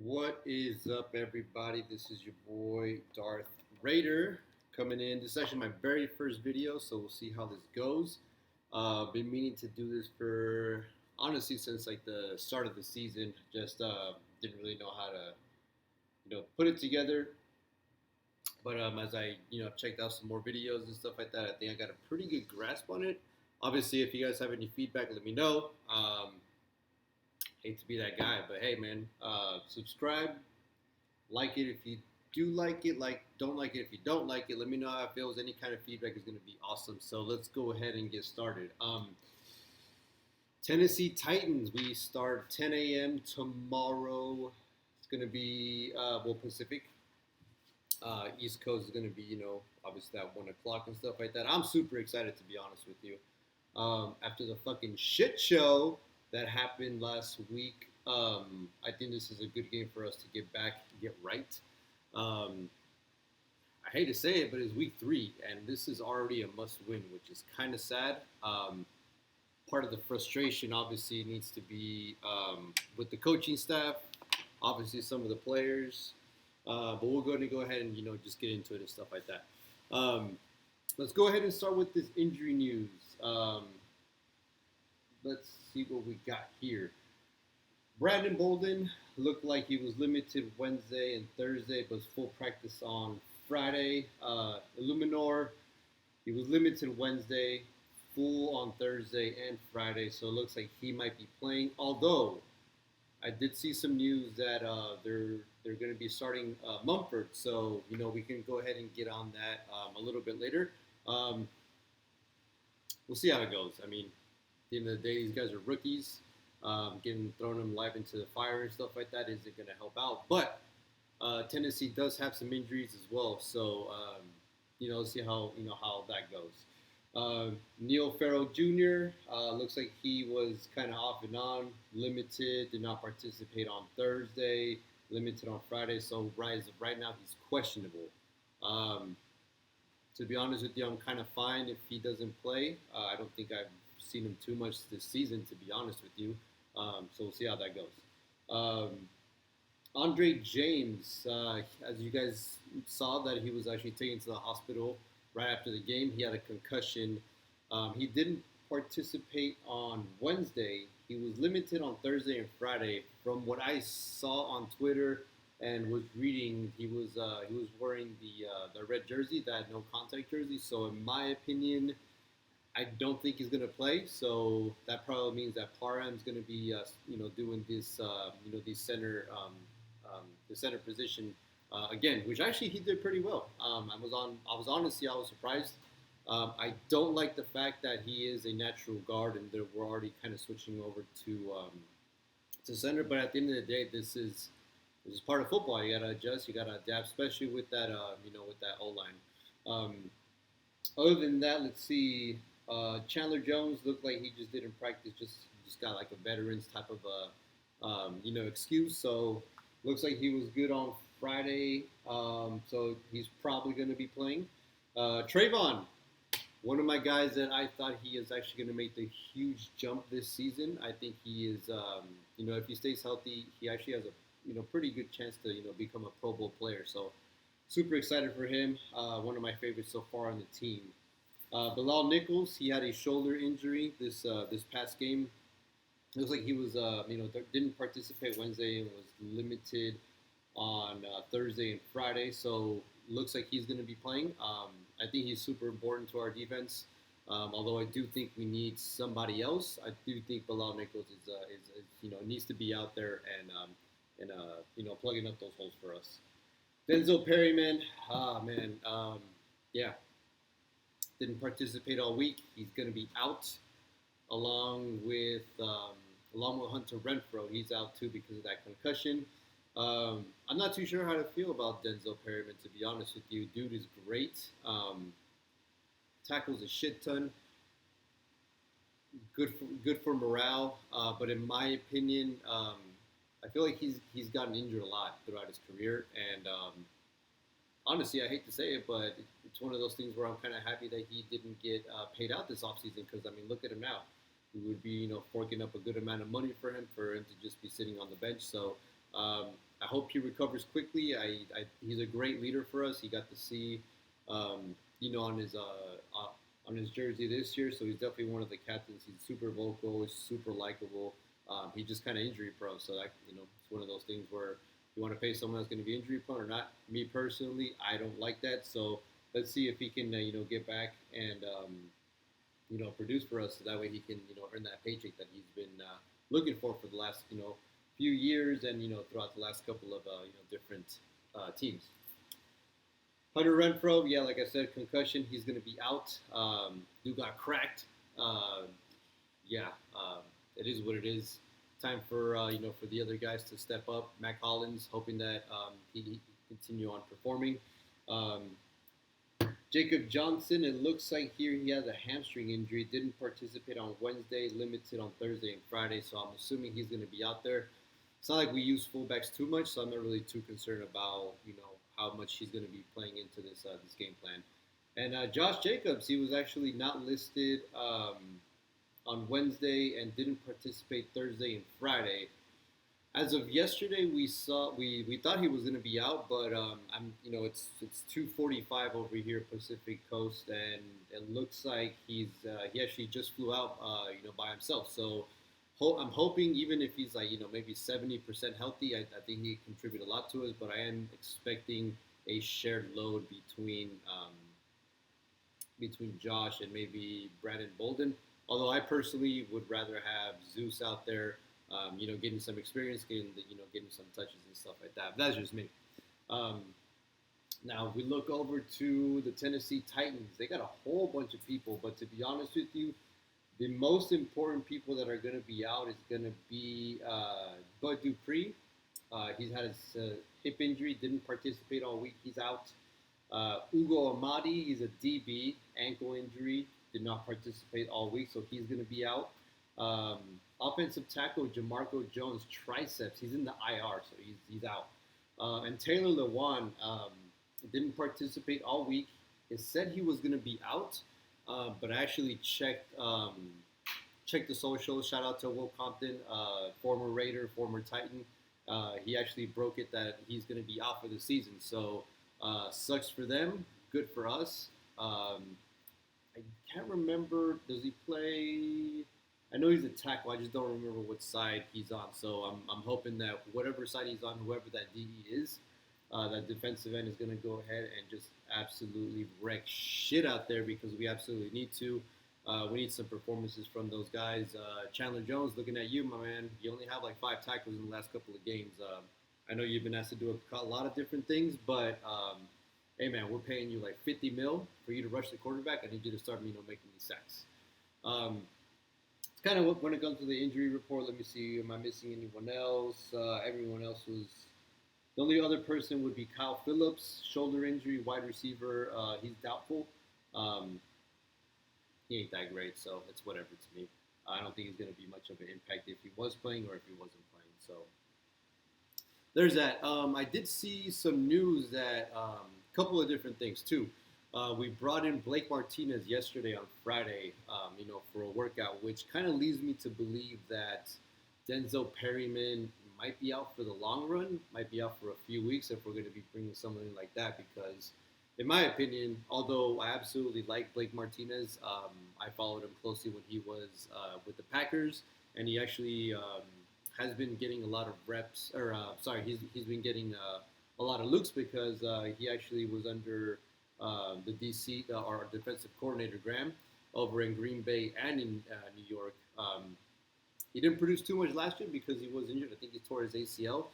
What is up, everybody? This is your boy Darth Raider coming in. This is actually my very first video, so we'll see how this goes. Been meaning to do this for honestly since like the start of the season. Just didn't really know how to put it together. But as I checked out some more videos and stuff like that, I think I got a pretty good grasp on it. Obviously, if you guys have any feedback, let me know. Hate to be that guy, but hey, man, subscribe, like it if you do like it, don't like it if you don't like it. Let me know how it feels. Any kind of feedback is going to be awesome. So let's go ahead and get started. Tennessee Titans. We start 10 a.m. tomorrow. It's going to be Pacific. East Coast is going to be obviously at 1 o'clock and stuff like that. I'm super excited to be honest with you. After the fucking shit show that happened last week, I think this is a good game for us to get right. I hate to say it, but it's week 3, and this is already a must-win, which is kind of sad. Part of the frustration, obviously, needs to be with the coaching staff, obviously some of the players, but we're going to go ahead and just get into it and stuff like that. Let's go ahead and start with this injury news. Let's see what we got here. Brandon Bolden looked like he was limited Wednesday and Thursday, but full practice on Friday. Illuminor, he was limited Wednesday, full on Thursday and Friday, so it looks like he might be playing. Although I did see some news that they're going to be starting Mumford, so we can go ahead and get on that a little bit later. We'll see how it goes. I mean, at the end of the day, these guys are rookies. Throwing them live into the fire and stuff like that isn't going to help out. But Tennessee does have some injuries as well, so let's see how that goes. Neil Farrell Jr. Looks like he was kind of off and on, limited, did not participate on Thursday, limited on Friday. So right now he's questionable. To be honest with you, I'm kind of fine if he doesn't play. I don't think I've seen him too much this season, to be honest with you. So we'll see how that goes. Andre James, as you guys saw, that he was actually taken to the hospital right after the game. He had a concussion. He didn't participate on Wednesday. He was limited on Thursday and Friday. From what I saw on Twitter and was reading, he was wearing the red jersey, that no contact jersey. So in my opinion, I don't think he's going to play, so that probably means that Parham's going to be, doing this, the center position again, which actually he did pretty well. I was surprised. I don't like the fact that he is a natural guard, and we're already kind of switching over to center. But at the end of the day, this is part of football. You gotta adjust, you gotta adapt, especially with that, with that O line. Other than that, let's see. Chandler Jones looked like he just didn't practice, just got like a veterans type of excuse. So looks like he was good on Friday. So he's probably going to be playing. Trayvon, one of my guys that I thought he is actually going to make the huge jump this season. I think he is, if he stays healthy, he actually has a pretty good chance to become a Pro Bowl player. So super excited for him. One of my favorites so far on the team. Bilal Nichols, he had a shoulder injury this past game. It looks like he was, didn't participate Wednesday and was limited on Thursday and Friday. So looks like he's going to be playing. I think he's super important to our defense. Although I do think we need somebody else. I do think Bilal Nichols is needs to be out there and plugging up those holes for us. Denzel Perryman, yeah. Didn't participate all week. He's going to be out, along with Hunter Renfro. He's out too because of that concussion. I'm not too sure how to feel about Denzel Perryman, to be honest with you. Dude is great. Tackles a shit ton. Good for morale. But in my opinion, I feel like he's gotten injured a lot throughout his career, and honestly, I hate to say it, but it's one of those things where I'm kind of happy that he didn't get paid out this offseason, because, I mean, look at him now. We would be, forking up a good amount of money for him to just be sitting on the bench. So I hope he recovers quickly. He's a great leader for us. He got to see, on his jersey this year, so he's definitely one of the captains. He's super vocal, he's super likable. He's just kind of injury prone, so that it's one of those things where you want to pay someone that's going to be injury prone or not. Me personally, I don't like that. So let's see if he can get back and produce for us, so that way he can earn that paycheck that he's been looking for the last few years and throughout the last couple of different teams. Hunter Renfro, yeah, like I said, concussion. He's going to be out. Dude got cracked. Uh, yeah, it is what it is. Time for for the other guys to step up. Mac Hollins, hoping that he continue on performing. Um, Jacob Johnson, it looks like here he has a hamstring injury. Didn't participate on Wednesday, limited on Thursday and Friday, so I'm assuming he's going to be out there. It's not like we use fullbacks too much, so I'm not really too concerned about how much he's going to be playing into this game plan. And Josh Jacobs, he was actually not listed on Wednesday and didn't participate Thursday and Friday. As of yesterday, we thought he was going to be out, but it's 2:45 over here Pacific Coast, and it looks like he actually just flew out by himself. So I'm hoping, even if he's like maybe 70% healthy, I think he contribute a lot to us. But I am expecting a shared load between Josh and maybe Brandon Bolden. Although I personally would rather have Zeus out there, getting some experience, getting some touches and stuff like that. But that's just me. Um, Now, if we look over to the Tennessee Titans, they got a whole bunch of people. But to be honest with you, the most important people that are going to be out is going to be Bud Dupree. He's had his hip injury, didn't participate all week. He's out. Ugo Amadi, he's a DB, ankle injury, did not participate all week, so he's going to be out. Offensive tackle Jamarco Jones, triceps, he's in the IR, so he's out. And Taylor Lewan didn't participate all week. It said he was going to be out, but I actually checked the socials. Shout out to Will Compton, former Raider, former Titan. He actually broke it that he's going to be out for the season. So sucks for them, good for us. I can't remember. Does he play? I know he's a tackle. I just don't remember what side he's on. So I'm hoping that whatever side he's on, whoever that DE is, that defensive end is going to go ahead and just absolutely wreck shit out there, because we absolutely need to. We need some performances from those guys. Chandler Jones, looking at you, my man. You only have like 5 tackles in the last couple of games. I know you've been asked to do a lot of different things, but hey, man, we're paying you like $50 million for you to rush the quarterback. I need you to start, making these sacks. It's kind of when it comes to the injury report. Let me see. Am I missing anyone else? Everyone else was. The only other person would be Kyle Phillips, shoulder injury, wide receiver. He's doubtful. He ain't that great, so it's whatever to me. I don't think he's going to be much of an impact if he was playing or if he wasn't playing. So there's that. I did see some news that a couple of different things too. We brought in Blake Martinez yesterday on Friday, for a workout, which kind of leads me to believe that Denzel Perryman might be out for the long run, might be out for a few weeks if we're going to be bringing someone in like that, because in my opinion, although I absolutely like Blake Martinez, I followed him closely when he was with the Packers, and he actually has been getting a lot of reps, he's been getting a lot of looks, because he actually was under the DC, our defensive coordinator, Graham, over in Green Bay and in New York. He didn't produce too much last year because he was injured. I think he tore his ACL.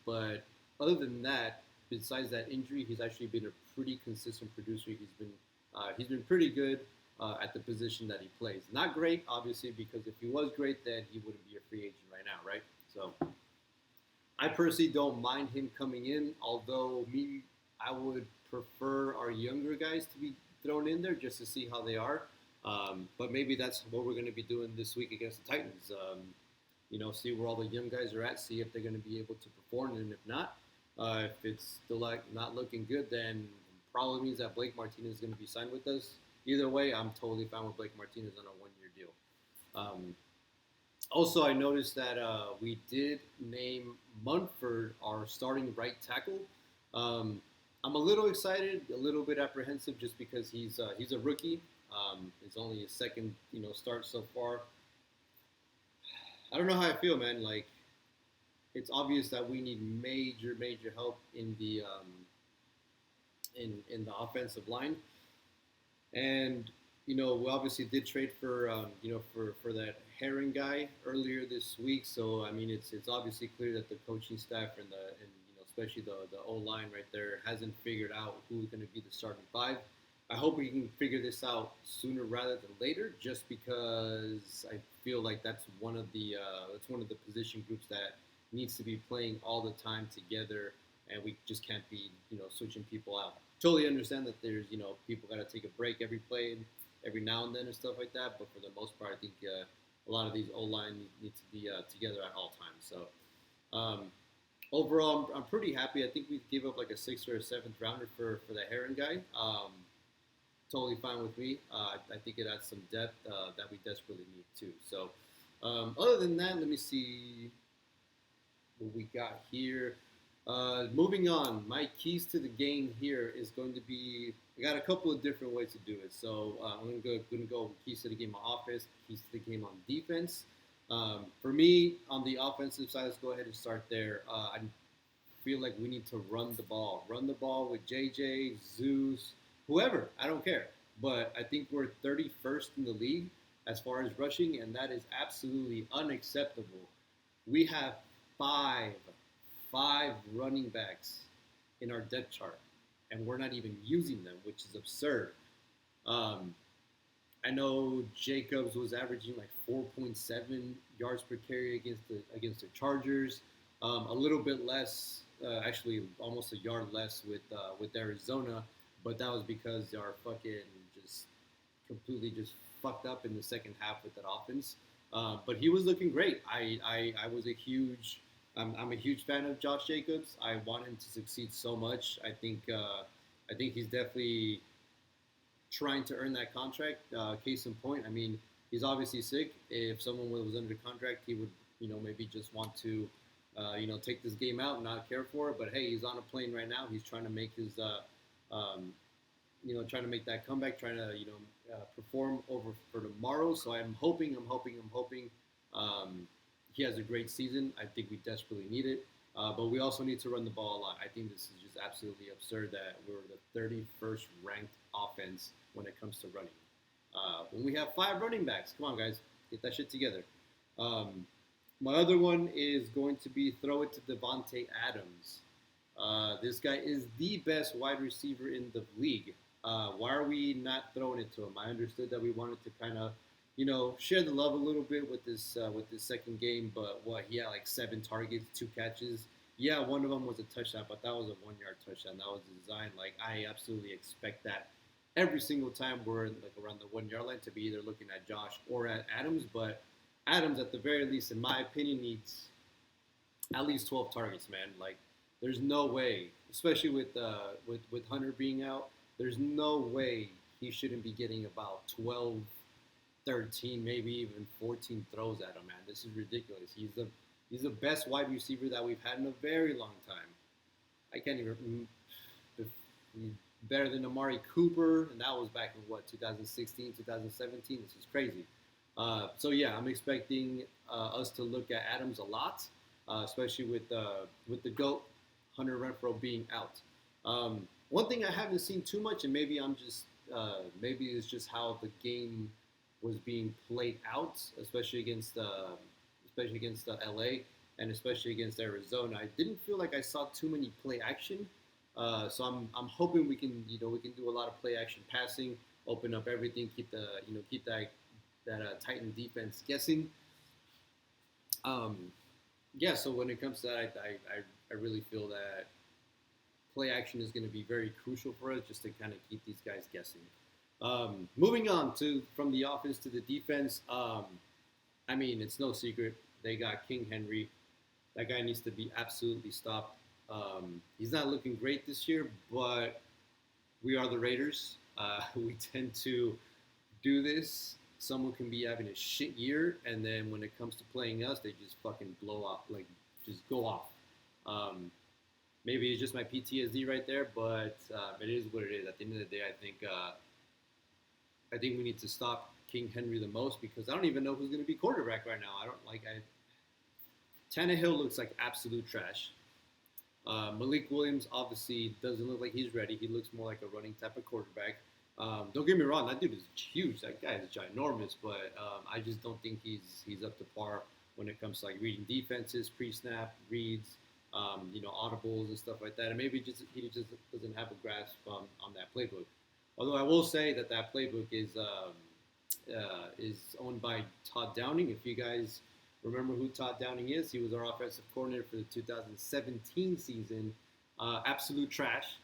But other than that, besides that injury, he's actually been a pretty consistent producer. He's been pretty good at the position that he plays. Not great, obviously, because if he was great, then he wouldn't be a free agent right now, right? So I personally don't mind him coming in, although I would prefer our younger guys to be thrown in there just to see how they are. But maybe that's what we're going to be doing this week against the Titans. See where all the young guys are at, see if they're going to be able to perform, and if not, if it's still not looking good, then probably means that Blake Martinez is going to be signed with us. Either way, I'm totally fine with Blake Martinez on a 1-year deal. Also, I noticed that we did name Munford our starting right tackle. Um, I'm a little excited, a little bit apprehensive, just because he's a rookie. It's only his second start so far. I don't know how I feel, man. Like it's obvious that we need major help in the offensive line. And we obviously did trade for for that Herring guy earlier this week. So I mean, it's obviously clear that the coaching staff and especially the O line right there hasn't figured out who's going to be the starting five. I hope we can figure this out sooner rather than later, just because I feel like that's one of the position groups that needs to be playing all the time together, and we just can't be switching people out. Totally understand that there's people got to take a break every play, every now and then and stuff like that. But for the most part, I think a lot of these O line need to be together at all times. So um, overall, I'm pretty happy. I think we gave up like a sixth or a seventh rounder for the Heron guy. Totally fine with me. I think it adds some depth that we desperately need too. So other than that, let me see what we got here. Moving on, my keys to the game here is going to be. I got a couple of different ways to do it. So I'm going to go keys to the game on offense, keys to the game on defense. For me, on the offensive side, let's go ahead and start there. I feel like we need to run the ball with JJ, Zeus, whoever. I don't care, but I think we're 31st in the league as far as rushing, and that is absolutely unacceptable. We have five five running backs in our depth chart, and we're not even using them, which is absurd. Um, I know Jacobs was averaging like 4.7 yards per carry against the Chargers, a little bit less, actually almost a yard less with Arizona, but that was because our fucking just completely just fucked up in the second half with that offense. But he was looking great. I was a huge I'm a huge fan of Josh Jacobs. I want him to succeed so much. I think he's definitely trying to earn that contract. Case in point, I mean, he's obviously sick. If someone was under contract, he would maybe just want to take this game out and not care for it. But hey, he's on a plane right now. He's trying to make his trying to make that comeback, trying to perform over for tomorrow. So I'm hoping he has a great season. I think we desperately need it, but we also need to run the ball a lot. I think this is just absolutely absurd that we're the 31st ranked offense when it comes to running. When we have five running backs, come on guys, get that shit together. My other one is going to be throw it to Devontae Adams. This guy is the best wide receiver in the league. Why are we not throwing it to him? I understood that we wanted to kind of, share the love a little bit with this second game, but he had like 7 targets, 2 catches. Yeah, one of them was a touchdown, but that was a 1 yard touchdown. That was designed. Like I absolutely expect that every single time we're like around the 1 yard line to be either looking at Josh or at Adams. But Adams, at the very least, in my opinion, needs at least 12 targets, man. Like there's no way, especially with Hunter being out, there's no way he shouldn't be getting about 12, 13, maybe even 14 throws at him, man. This is ridiculous. He's the best wide receiver that we've had in a very long time. I can't even better than Amari Cooper, and that was back in 2016, 2017. This is crazy. So yeah, I'm expecting us to look at Adams a lot, especially with the GOAT Hunter Renfrow being out. One thing I haven't seen too much, and maybe maybe it's just how the game was being played out, especially against LA and especially against Arizona. I didn't feel like I saw too many play action. So I'm hoping we can do a lot of play action passing, open up everything, keep that Titan defense guessing. Yeah. So when it comes to that, I really feel that play action is going to be very crucial for us, just to kind of keep these guys guessing. Moving on from the offense to the defense. I mean, it's no secret they got King Henry. That guy needs to be absolutely stopped. He's not looking great this year, but we are the Raiders. We tend to do this someone can be having a shit year, and then when it comes to playing us, they just fucking blow up, like just go off. Um, Maybe it's just my PTSD right there, but it is what it is. At the end of the day, I think we need to stop King Henry the most because I don't even know who's going to be quarterback right now. I don't like I Tannehill looks like absolute trash. Malik Williams obviously doesn't look like he's ready. He looks more like a running type of quarterback. Don't get me wrong, that dude is huge. That guy is ginormous, but I just don't think he's up to par when it comes to like reading defenses, pre-snap reads, audibles and stuff like that. And maybe he just doesn't have a grasp on that playbook. Although I will say that playbook is owned by Todd Downing. If you guys remember who Todd Downing is, he was our offensive coordinator for the 2017 season. Absolute trash.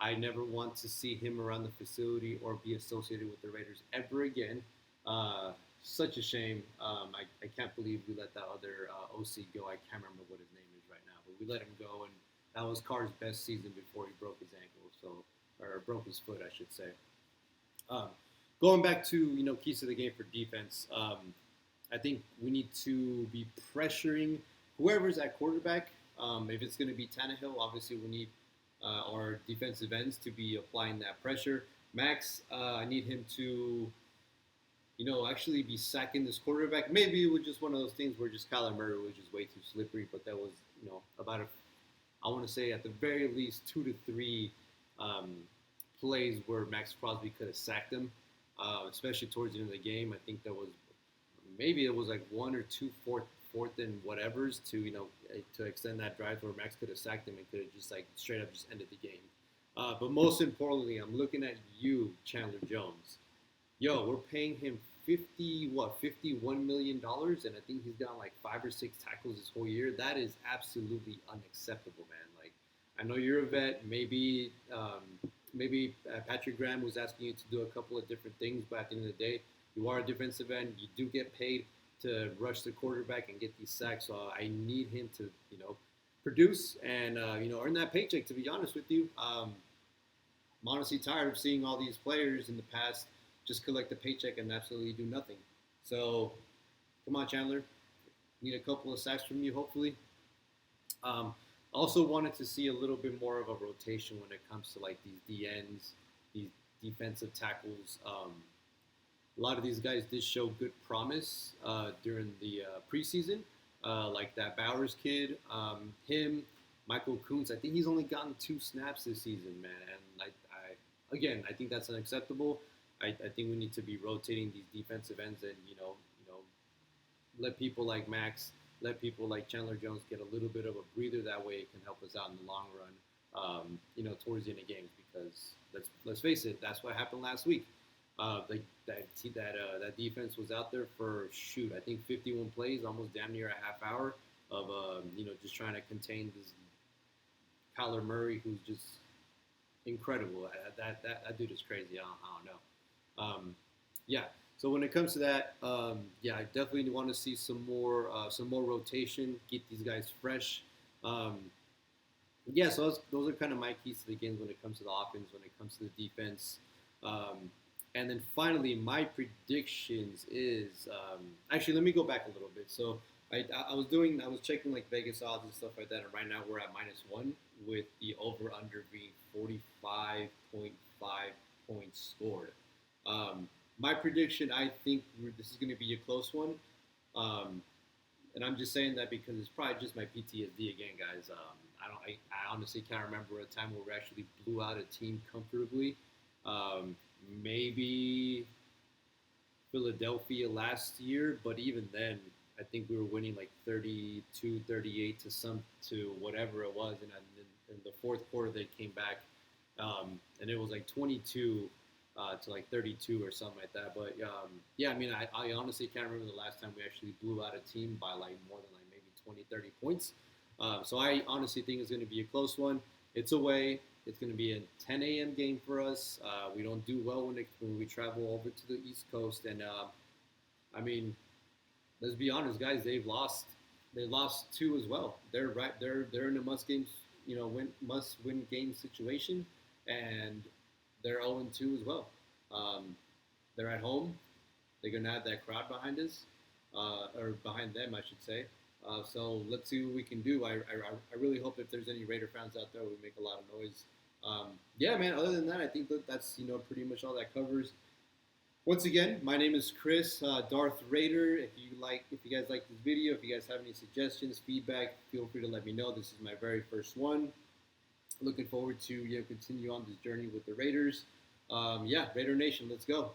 I never want to see him around the facility or be associated with the Raiders ever again. Such a shame. I can't believe we let that other OC go. I can't remember what his name is right now, but we let him go, and that was Carr's best season before he broke his ankle, or broke his foot, I should say. Um, Going back to keys to the game for defense, I think we need to be pressuring whoever's at quarterback. If it's going to be Tannehill, obviously we need our defensive ends to be applying that pressure. Max, I need him to actually be sacking this quarterback. Maybe it was just one of those things where just Kyler Murray was just way too slippery, but that was about I want to say at the very least 2 to 3 plays where Max Crosby could have sacked him, especially towards the end of the game. I think maybe it was like 1 or 2 fourth and whatevers to extend that drive where Max could have sacked him and could have just like straight up just ended the game. But most importantly, I'm looking at you, Chandler Jones. Yo, we're paying him $51 million, and I think he's got like 5 or 6 tackles this whole year. That is absolutely unacceptable, man. Like, I know you're a vet. Maybe Patrick Graham was asking you to do a couple of different things, but at the end of the day, you are a defensive end. You do get paid to rush the quarterback and get these sacks. So I need him to, produce and earn that paycheck. To be honest with you, I'm honestly tired of seeing all these players in the past just collect a paycheck and absolutely do nothing. So come on, Chandler. Need a couple of sacks from you, hopefully. Also wanted to see a little bit more of a rotation when it comes to like these DNs, these defensive tackles. A lot of these guys did show good promise during the preseason, like that Bowers kid, Michael Koons. I think he's only gotten 2 snaps this season, man. And I think that's unacceptable. I think we need to be rotating these defensive ends and let people like Max, let people like Chandler Jones get a little bit of a breather. That way, it can help us out in the long run. Towards the end of games, because let's face it, that's what happened last week. That defense was out there for I think 51 plays, almost damn near a half hour of just trying to contain this Kyler Murray, who's just incredible. That dude is crazy. I don't know. Yeah. So when it comes to that, I definitely want to see some more rotation, get these guys fresh. So those are kind of my keys to the game when it comes to the offense, when it comes to the defense. And then finally, my predictions is actually, let me go back a little bit. So I was checking like Vegas odds and stuff like that, and right now we're at -1 with the over under being 45.5 points scored. My prediction, I think this is going to be a close one, and I'm just saying that because it's probably just my PTSD again, guys. I honestly can't remember a time where we actually blew out a team comfortably. Maybe Philadelphia last year, but even then, I think we were winning like 32, 38 to whatever it was, and in the fourth quarter they came back, and it was like 22 to like 32 or something like that. But I honestly can't remember the last time we actually blew out a team by like more than like maybe 20, 30 points. So I honestly think it's going to be a close one. It's away. It's going to be a 10 a.m. game for us. We don't do well when we travel over to the East Coast, and let's be honest, guys. They lost 2 as well. They're in a must-win game situation, and they're 0-2 as well. They're at home. They're gonna have that crowd behind us, or behind them, I should say. So let's see what we can do. I really hope if there's any Raider fans out there, we make a lot of noise. Yeah, man. Other than that, I think that's pretty much all that covers. Once again, my name is Chris, Darth Raider. If you guys like this video, if you guys have any suggestions, feedback, feel free to let me know. This is my very first one. Looking forward to continue on this journey with the Raiders. Yeah, Raider Nation, let's go.